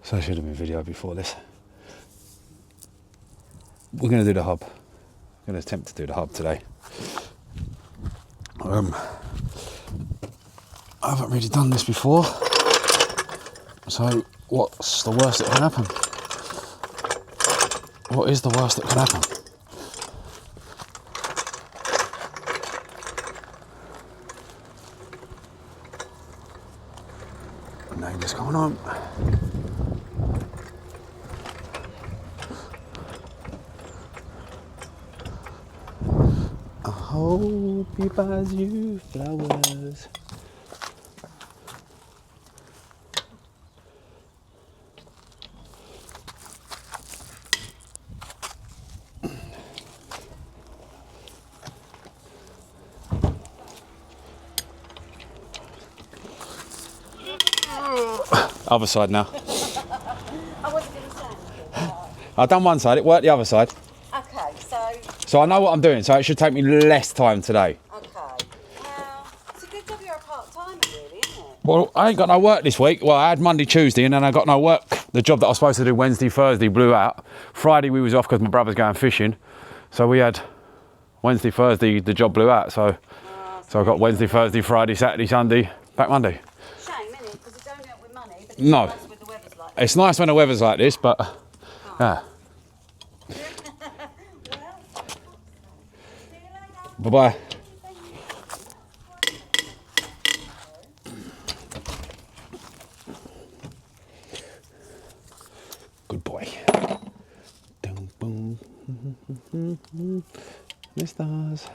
So I should have been video before this. We're going to do the hub. I'm going to attempt to do the hub today. I haven't really done this before. So what's the worst that can happen? What is the worst that can happen? Neighbours coming on. I hope he buys you flowers. Other side now. I wasn't going to say. I've done one side, it worked the other side. Okay, So I know what I'm doing, so it should take me less time today. okay. Well, it's a good job you're a part-timer, really, isn't it? Well, I ain't got no work this week. Well, I had Monday, Tuesday, and then I got no work. The job that I was supposed to do Wednesday, Thursday blew out. Friday we was off because my brother's going fishing. So we had Wednesday, Thursday, the job blew out. So I got Wednesday, Thursday, Friday, Saturday, Sunday, back Monday. Shame, isn't it? Because it don't help with money, but it's No. nice with the weather's like It's nice when the weather's like this, but yeah. well, see you later. Bye-bye. Good boy. Boom, boom. The stars.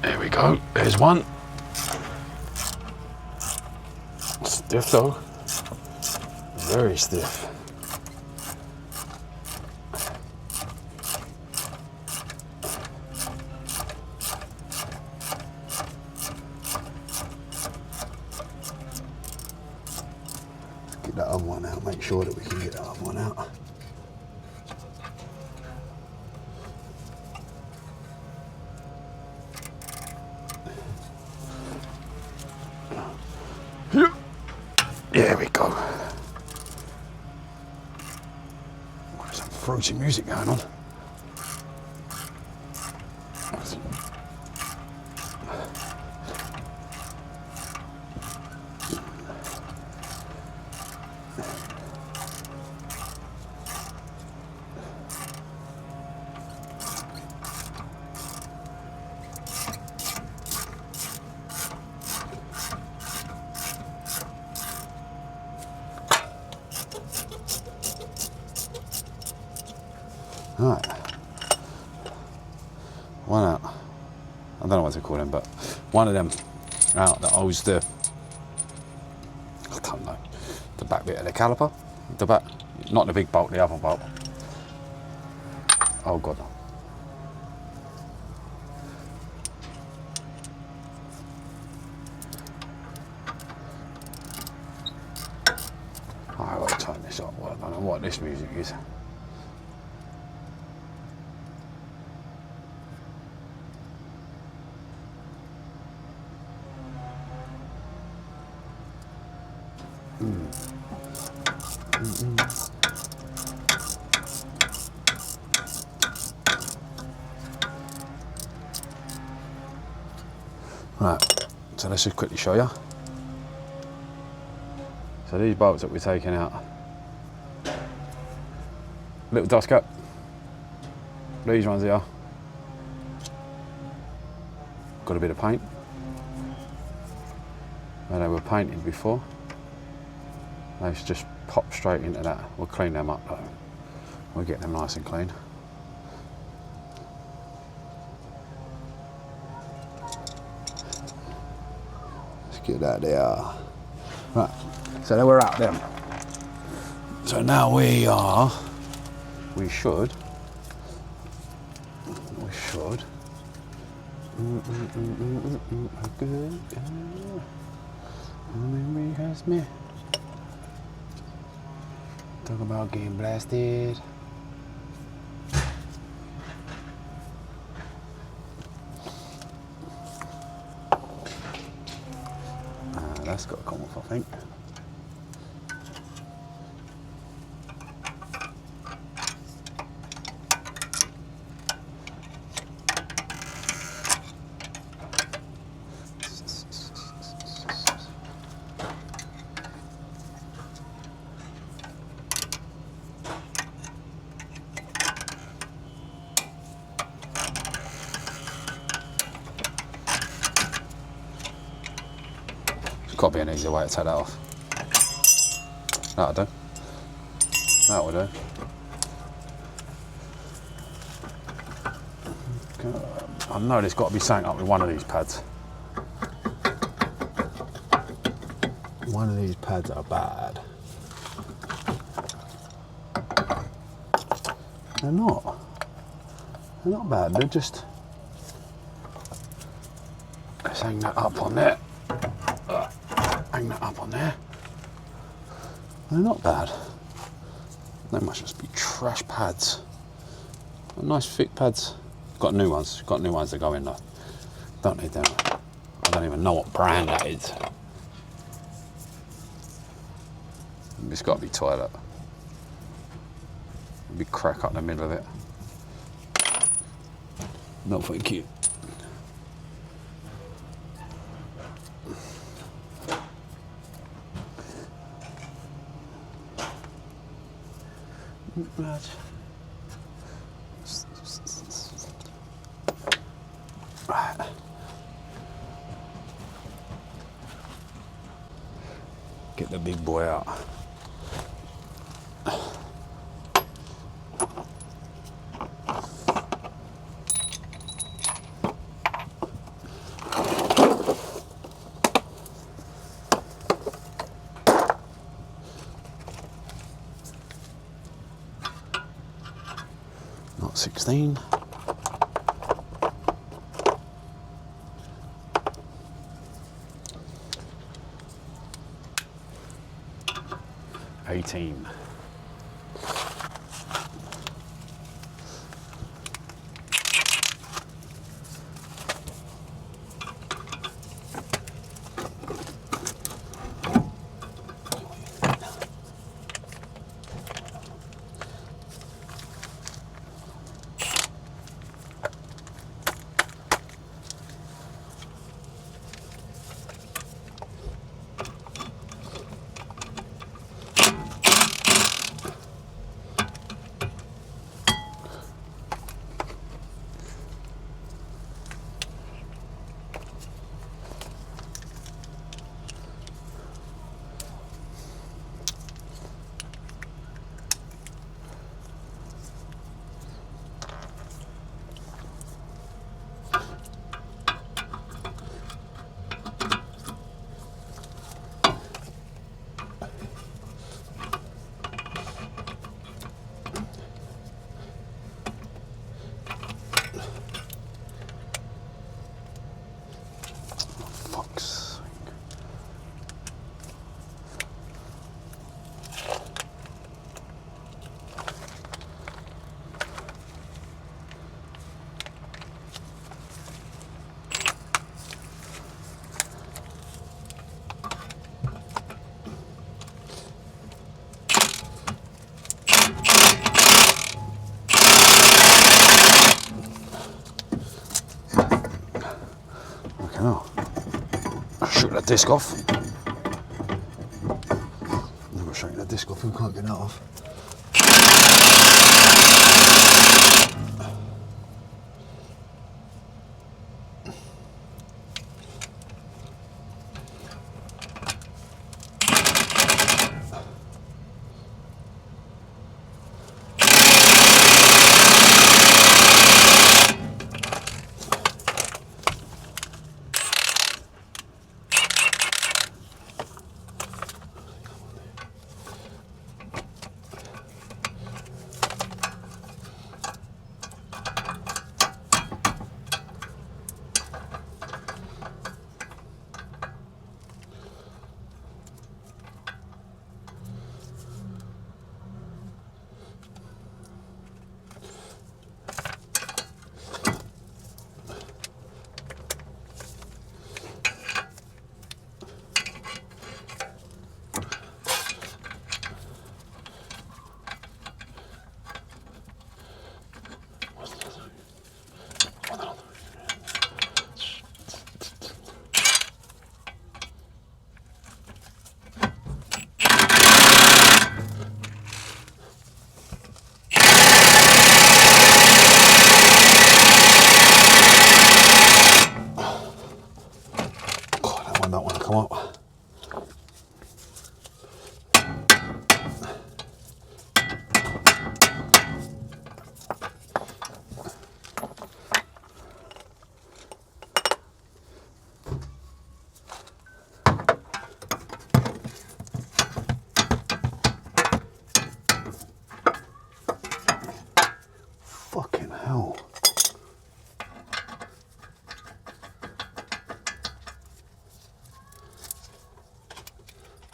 There we go. There's one. Stiff though. Very stiff. Get that other one out. Make sure that we can get that other one out. There we go. There's some fruity music going on. Right, one out. I don't know what to call them, but one of them out that holds the, I don't know, the back bit of the caliper. The back, not the big bolt, the other bolt. Oh God. I've got to turn this up. Well, I don't know what this music is. Right, so let's just quickly show you. So these bolts that we're taking out, little dust cap, these ones here, got a bit of paint, where they were painted before. They should just pop straight into that. We'll clean them up though. We'll get them nice and clean. Let's get that there. Right, so then we're out them. So now we should. That's me. Talk about getting blasted. That's got to come off, I think. There's got to be an easier way to take that off. That'll do. That will do. I know there's got to be something up with one of these pads. One of these pads are bad. They're not. They're not bad. They're just. Let's hang that up on there. Hang that up on there. They're not bad. They must just be trash pads. Nice thick pads. Got new ones. Got new ones that go in though. Don't need them. I don't even know what brand that is. It's got to be toilet. Big crack up the middle of it. Not thank you. Right. Right. Get the big boy out. Not 16. $18. Shoot that disc off. Never shooting that disc off and can't get that off.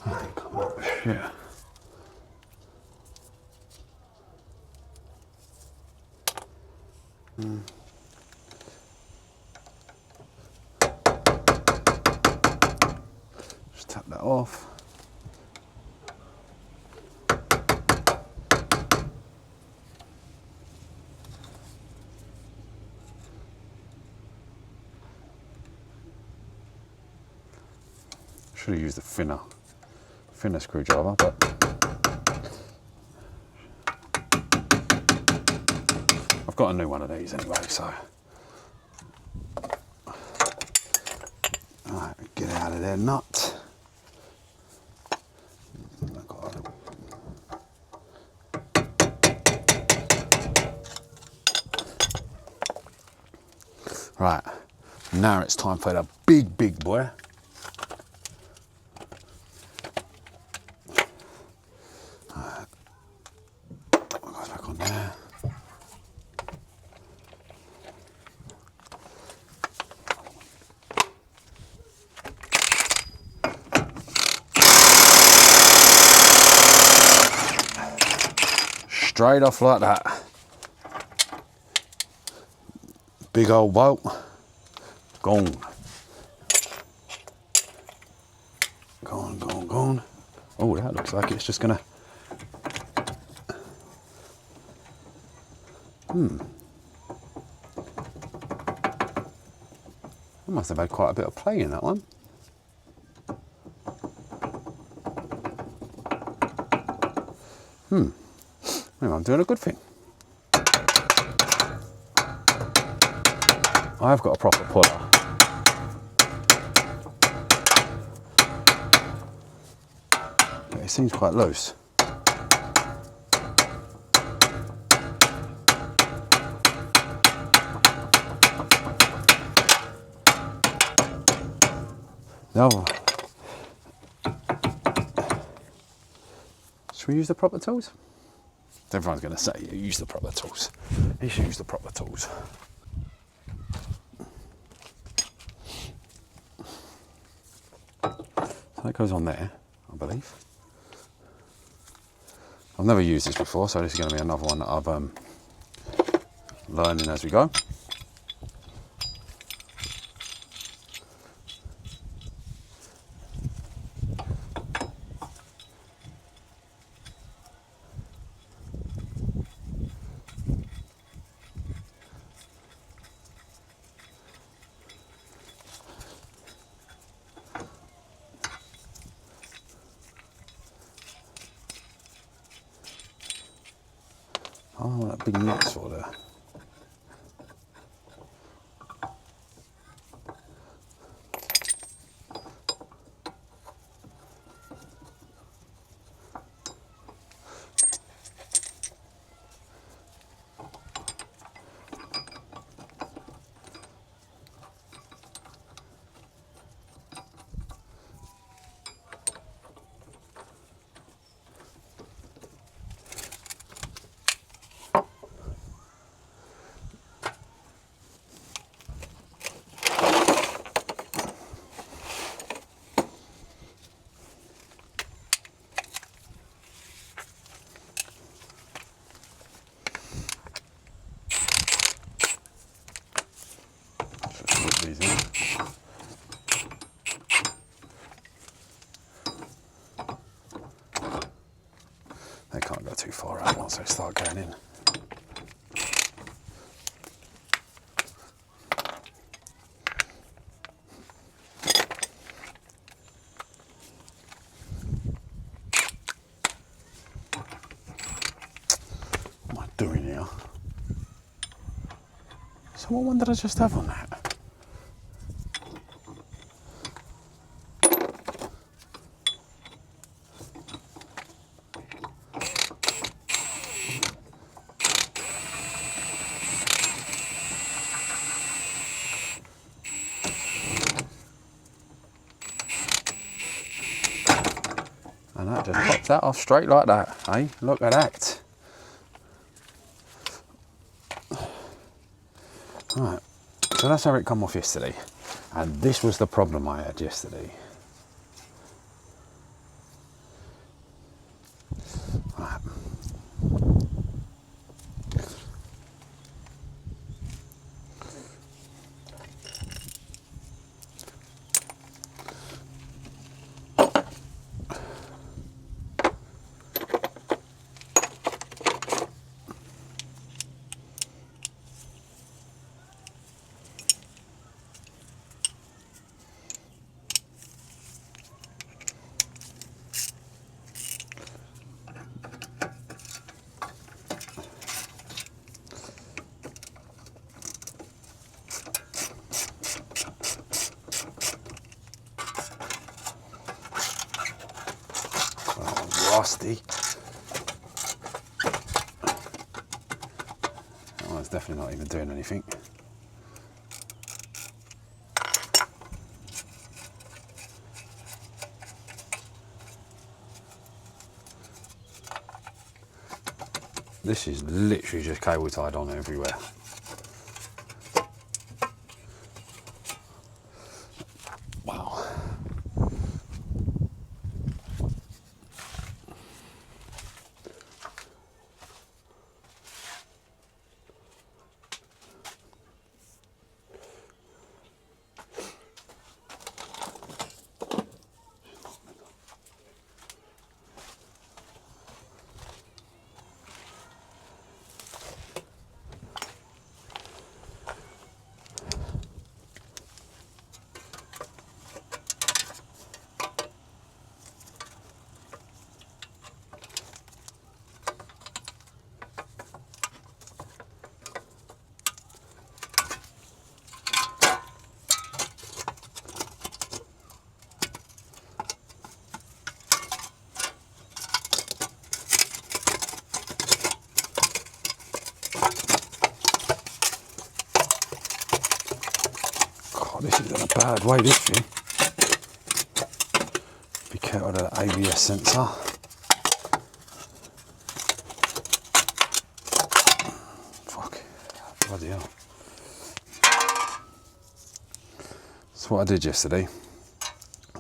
Oh, come on, shit. Just tap that off. Should have used a thinner screwdriver, but I've got a new one of these anyway, so. Alright, get out of there, nut. Right, now it's time for the big boy. Goes back on there. Straight off like that. Big old bolt. Gone. Gone. Oh, that looks like it's just gonna. I must have had quite a bit of play in that one. Anyway, I'm doing a good thing. I've got a proper puller. But it seems quite loose. The other. Should we use the proper tools? Everyone's going to say you use the proper tools. You should use the proper tools. So that goes on there, I believe. I've never used this before, so this is going to be another one that I'm learning as we go. Oh, that big nuts for there. These in. They can't go too far out once they start going in. What am I doing here? So what one did I just have on that? And that just pops that off straight like that, eh? Look at that. Right, so that's how it come off yesterday. And this was the problem I had yesterday. rusty. Oh, it's definitely not even doing anything. This is literally just cable tied on everywhere. Wow. This is in a bad way, this thing. Be careful of the ABS sensor. Fuck. Bloody hell. That's what I did yesterday.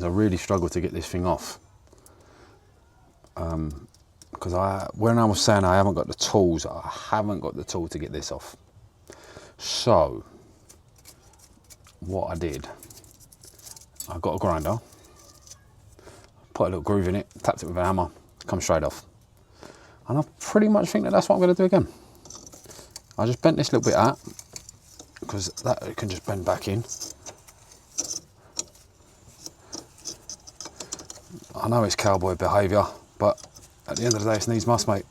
I really struggled to get this thing off. Because when I was saying I haven't got the tools, I haven't got the tool to get this off. So, what I did, I got a grinder, put a little groove in it, tapped it with a hammer, comes straight off. And I pretty much think that that's what I'm going to do again. I just bent this little bit out, because that it can just bend back in. I know it's cowboy behaviour, but at the end of the day, it's needs must, mate.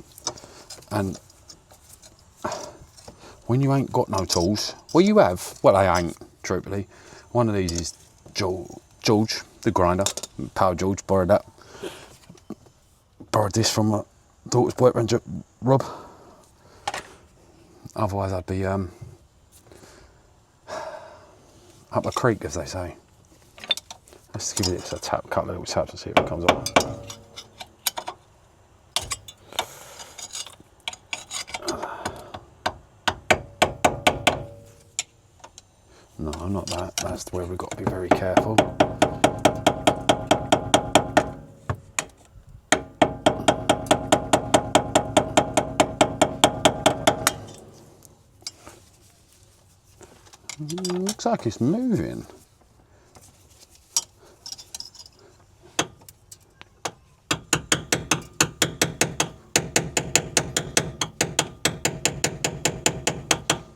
And when you ain't got no tools, well, you have, well, I ain't, truthfully. One of these is George, the grinder, Power George, borrowed that. Borrowed this from my daughter's boyfriend, Rob. Otherwise, I'd be up the creek, as they say. Let's give it a tap, couple of little taps and see if it comes off. No, not that. That's where we've got to be very careful. Looks like it's moving.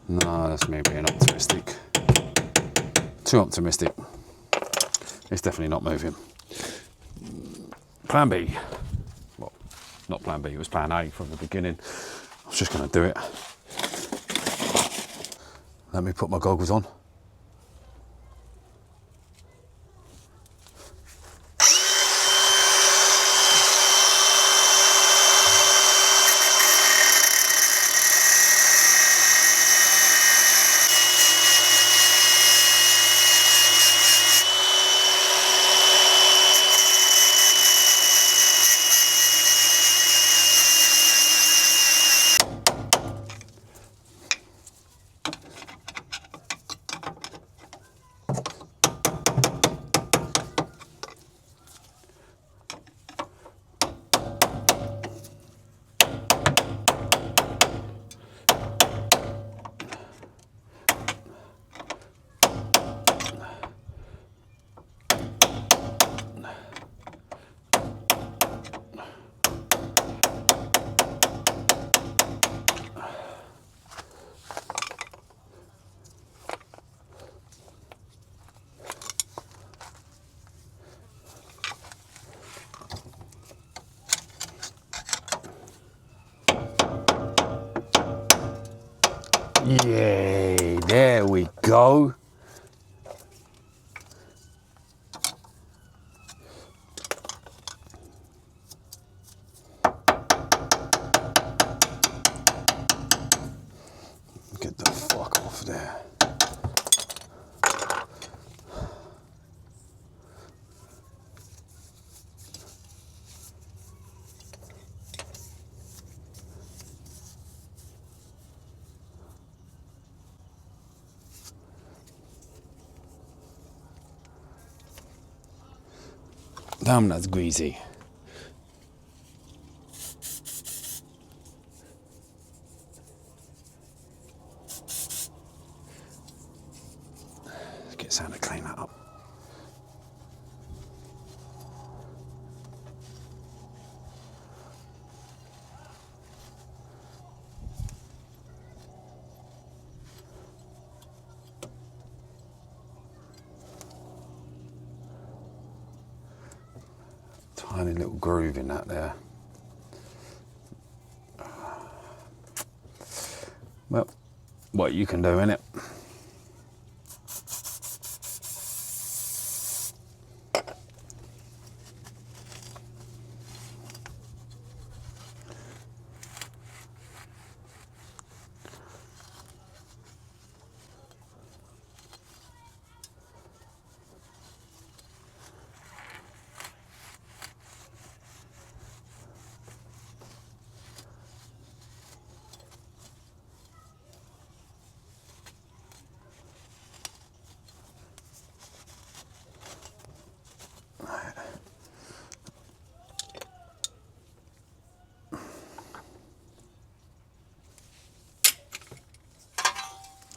No, that's me being optimistic. Too optimistic. It's definitely not moving. Plan B. Well, not plan B, it was plan A from the beginning. I was just going to do it. Let me put my goggles on. Yay, there we go. Damn, that's greasy. Let's get Sam to clean that up. Tiny little groove in that there. Well, what you can do, innit?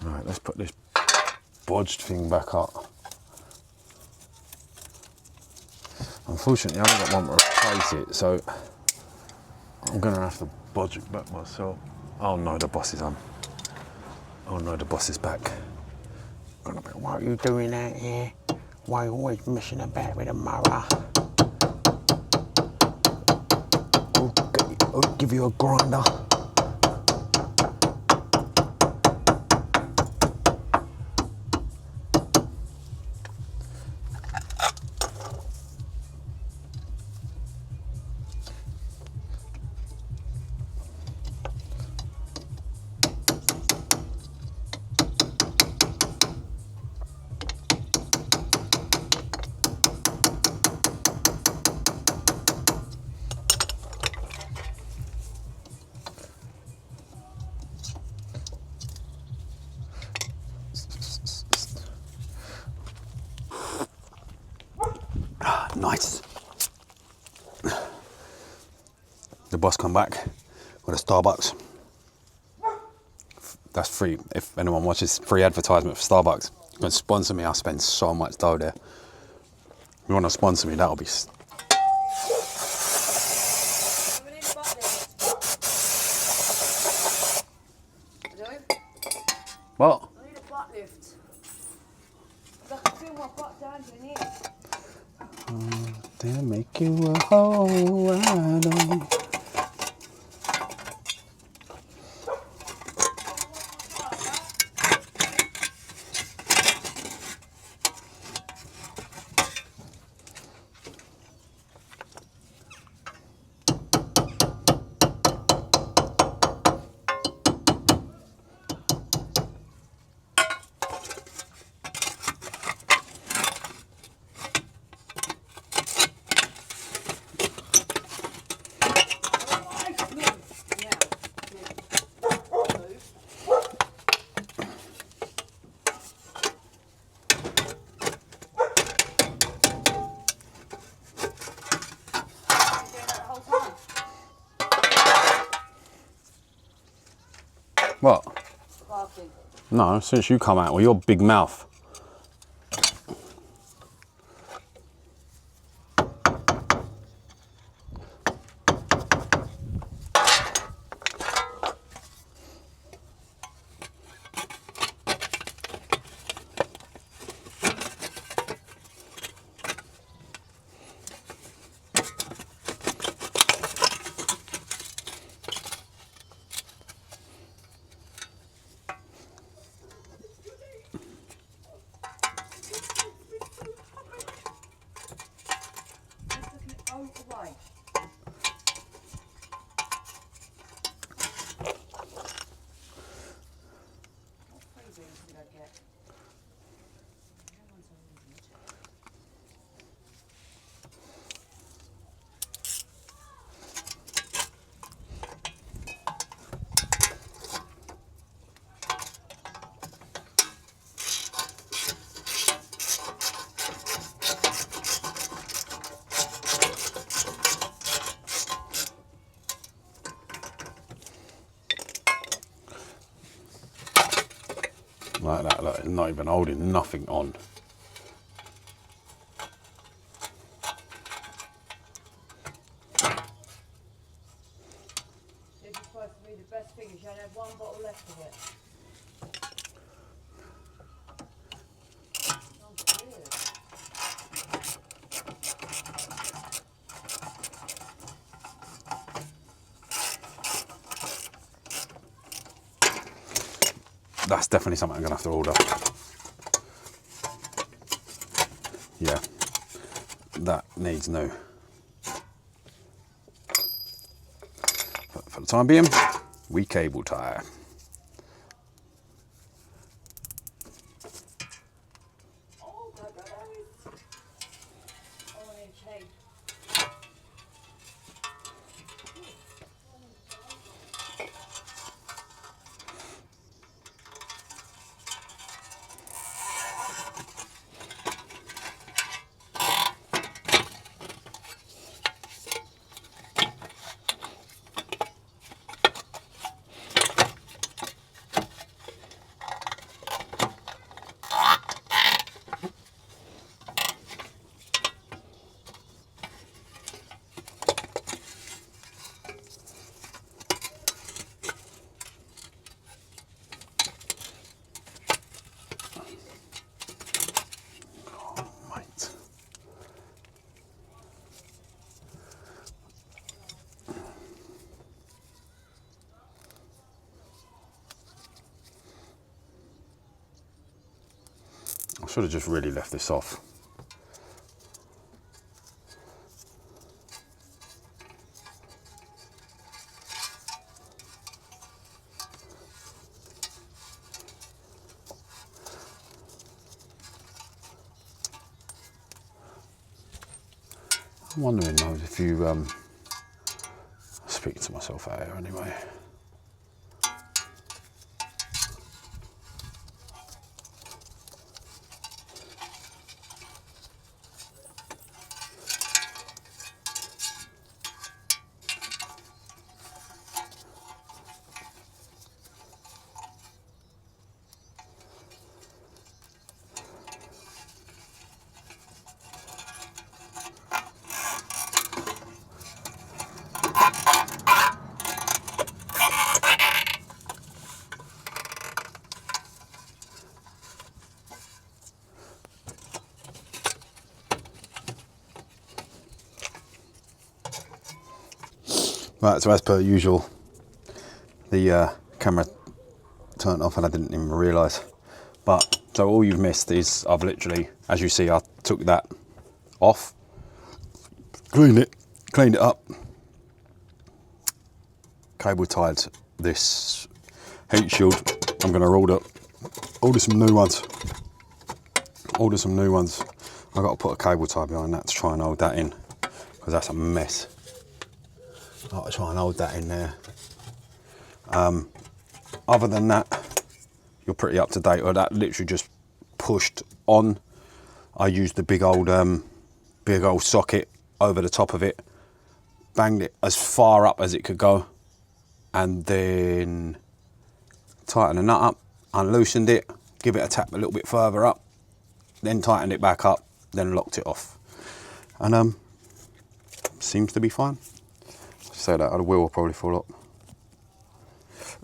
Right, let's put this bodged thing back up. Unfortunately, I haven't got one to replace it, so I'm gonna have to bodge it back myself. Oh no, the boss is on. Oh no, the boss is back. Gonna be, what are you doing out here? Why are you always messing about with a mower? I'll give you a grinder. Nice. The boss come back with a Starbucks. That's free. If anyone watches, free advertisement for Starbucks. You can sponsor me. I'll spend so much dough there. If you want to sponsor me, that'll be. We need a butt lift. What? I need a butt lift. I can feel my butt down to the knee. They'll make you a whole ride on. What? Barking. No, since you come out with your big mouth. Like that, look, not even holding nothing on. This is supposed to be the best thing. You only have one bottle left of it. Oh, good. That's definitely something I'm gonna have to order. Yeah, that needs new. But for the time being, we cable tie. Oh, my God. Oh, I need tape. Right. I should have just really left this off. I'm wondering though if you speaking to myself out here anyway. Right, so as per usual, the camera turned off and I didn't even realise. But, so all you've missed is I've literally, as you see, I took that off, cleaned it up, cable tied this heat shield. I'm going to order some new ones. I've got to put a cable tie behind that to try and hold that in, because that's a mess. I've got to try and hold that in there. Other than that, you're pretty up to date. Or that literally just pushed on. I used the big old socket over the top of it, banged it as far up as it could go, and then tightened the nut up, unloosened it, give it a tap a little bit further up, then tightened it back up, then locked it off, and seems to be fine. So that the wheel will probably fall off.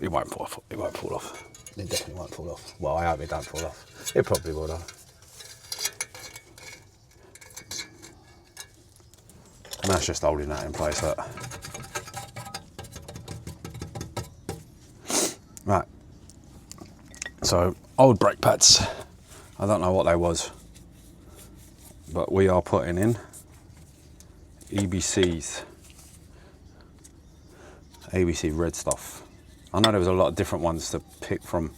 It won't fall off. It won't fall off. It definitely won't fall off. Well, I hope it don't fall off. It probably will though. And that's just holding that in place. Look. Right. So old brake pads. I don't know what they was, but we are putting in EBCs. ABC red stuff. I know there was a lot of different ones to pick from.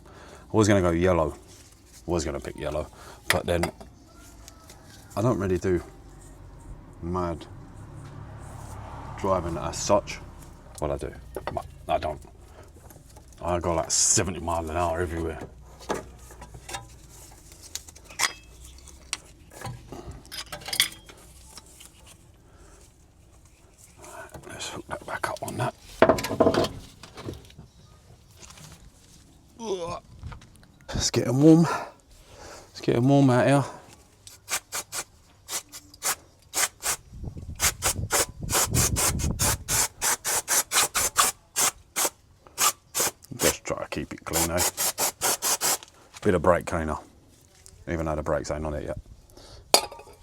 I was going to go yellow. I was going to pick yellow, but then I don't really do mad driving as such. Well, I do, but I don't. I go like 70 miles an hour everywhere. Let's hook that back up on that. Let's getting warm. It's getting warm out here. Just try to keep it clean though. Bit of brake cleaner, even though the brakes ain't on it yet.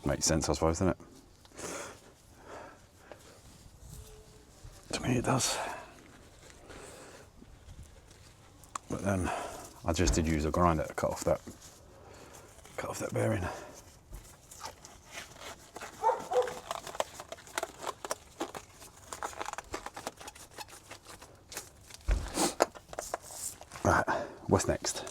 Makes sense, I suppose, doesn't it? To me it does. But then I just did use a grinder to cut off that bearing. Right, what's next?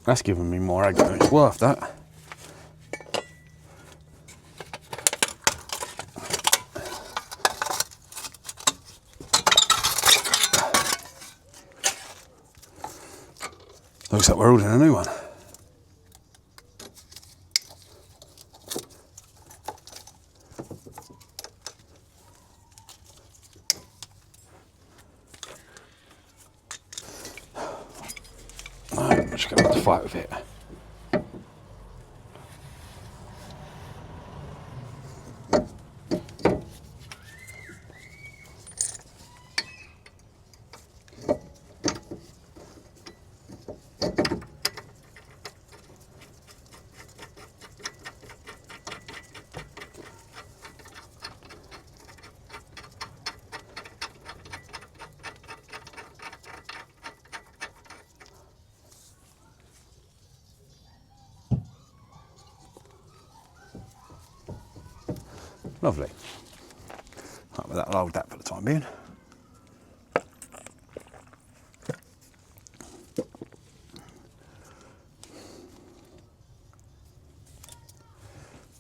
That's giving me more egg than it's worth, that. Looks like we're ordering a new one. I'm just going to have to fight with it. Lovely. Right, well, that'll hold that for the time being.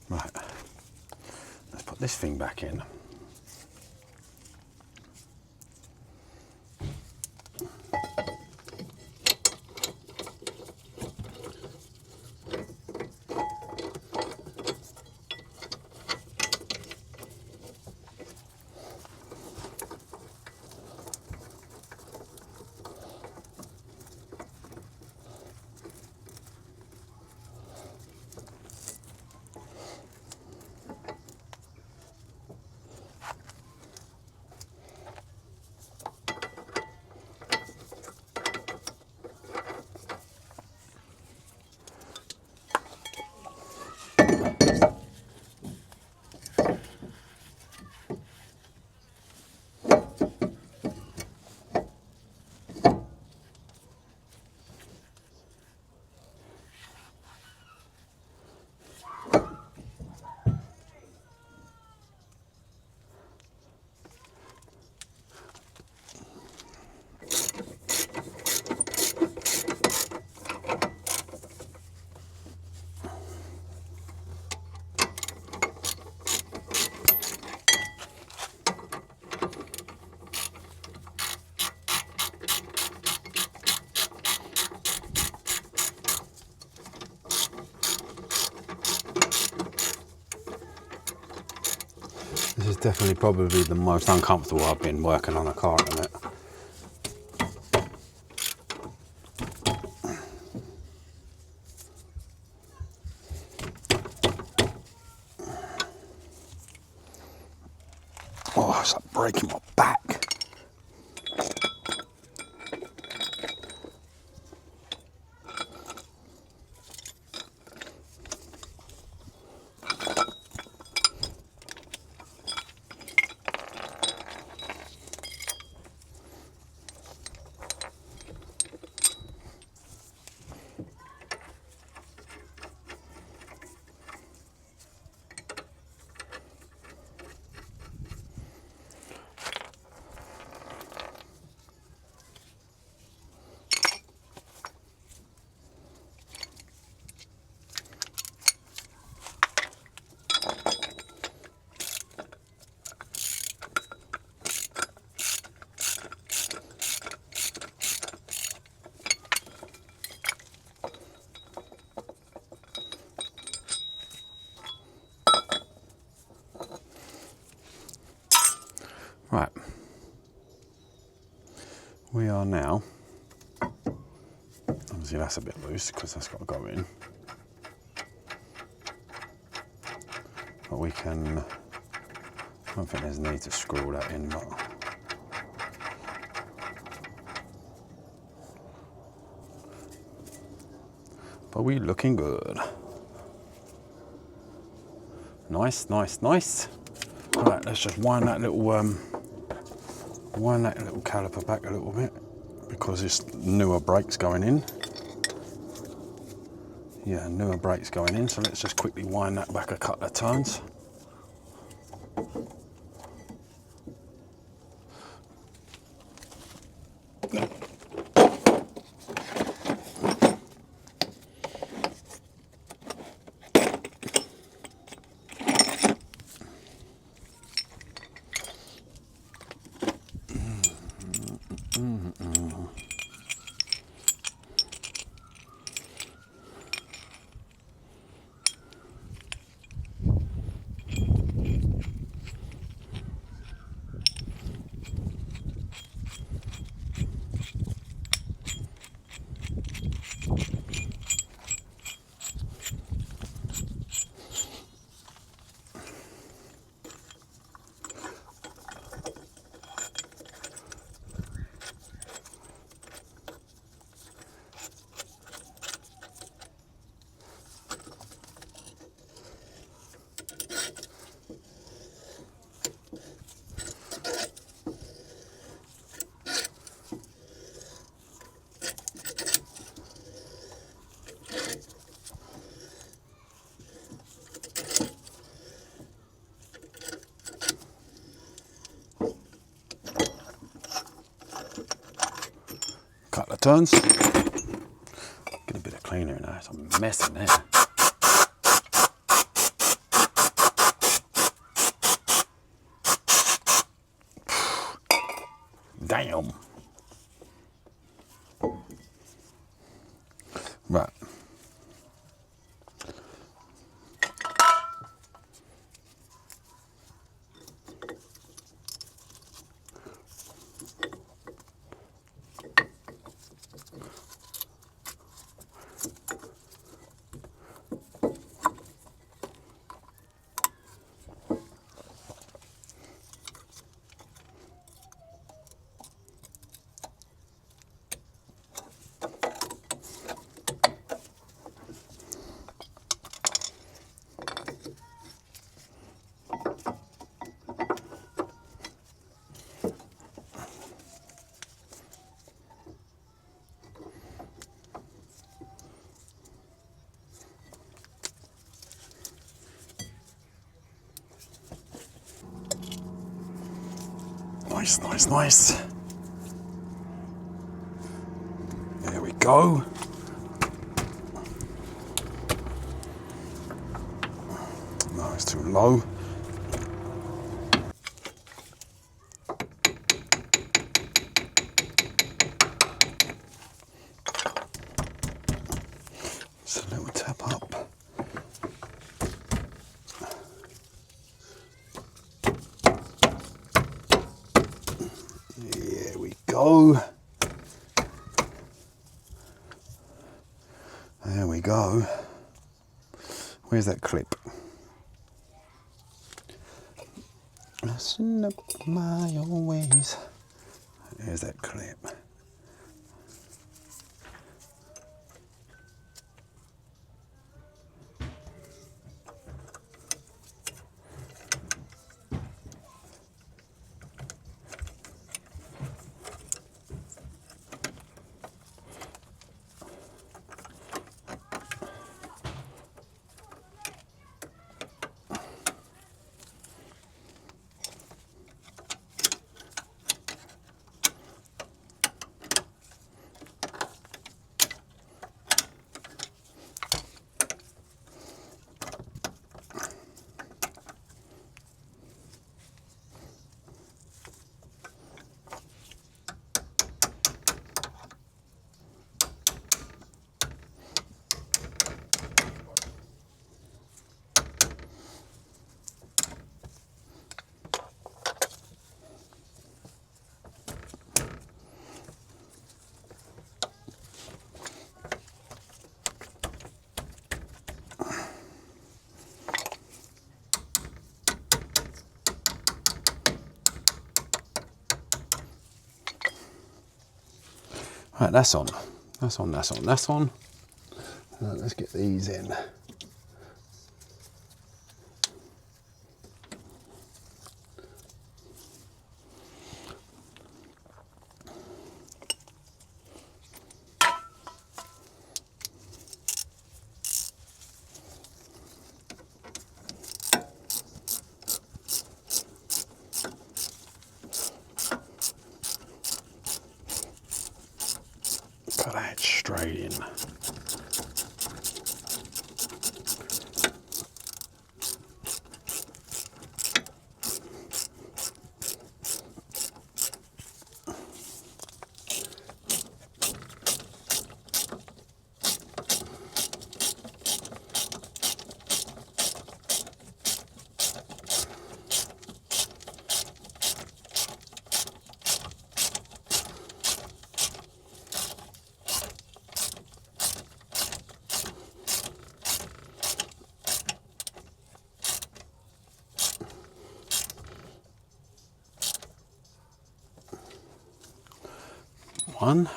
Right, let's put this thing back in. This is definitely probably the most uncomfortable I've been working on a car at the minute. Oh, it's like breaking my back. Right. We are now, obviously that's a bit loose because that's got to go in. But we can, I don't think there's need to screw all that in, but we looking good. Nice, nice, nice. Right, let's just wind that little caliper back a little bit because it's newer brakes going in. Yeah, newer brakes going in, so let's just quickly wind that back a couple of turns. Couple of turns. Get a bit of cleaner in there, it's a mess in there. Damn. Right. Nice, nice, nice. There we go. No, it's too low. Just a little tap up. There we go. There we go. Where's that clip? Listen up my own ways. There's that clip. Right, that's on. That's on, that's on, that's on. Let's get these in. Cut that straight in. One.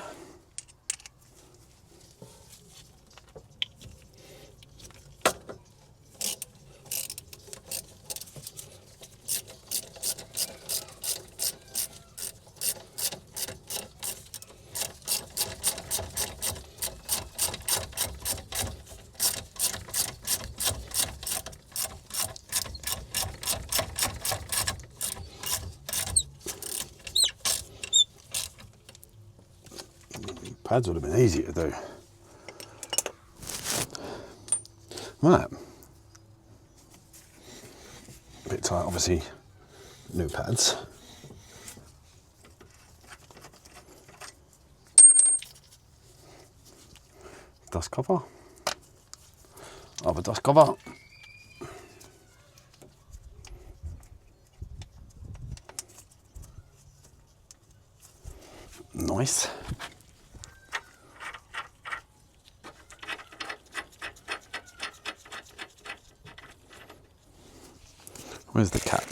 Pads would have been easy to do. Right. Bit tight, obviously, new pads. Dust cover. Other dust cover. Nice. Where's the cap?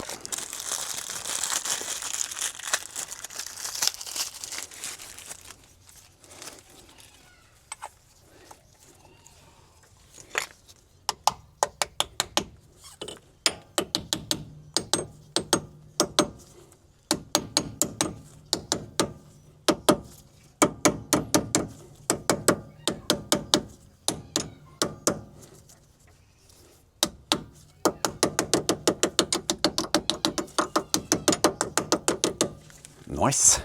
Nice.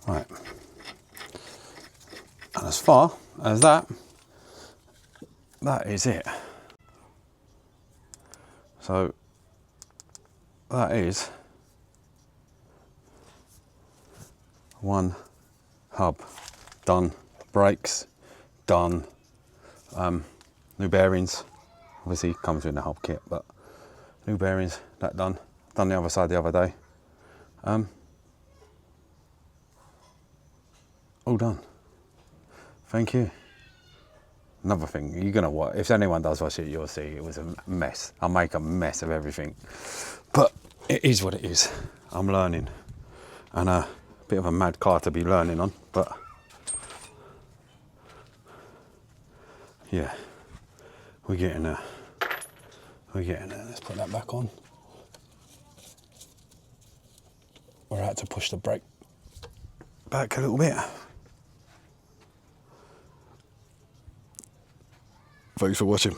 Right. And as far as that is it. So that is one hub done, brakes done, new bearings, obviously comes with the hub kit, but new bearings, that done the other side the other day. All done. Thank you. Another thing, you're gonna watch, if anyone does watch it, you'll see it was a mess. I'll make a mess of everything, but it is what it is. I'm learning, and a bit of a mad car to be learning on, but yeah, we're getting there. We're getting there. Let's put that back on. We're out to push the brake back a little bit. Thanks for watching.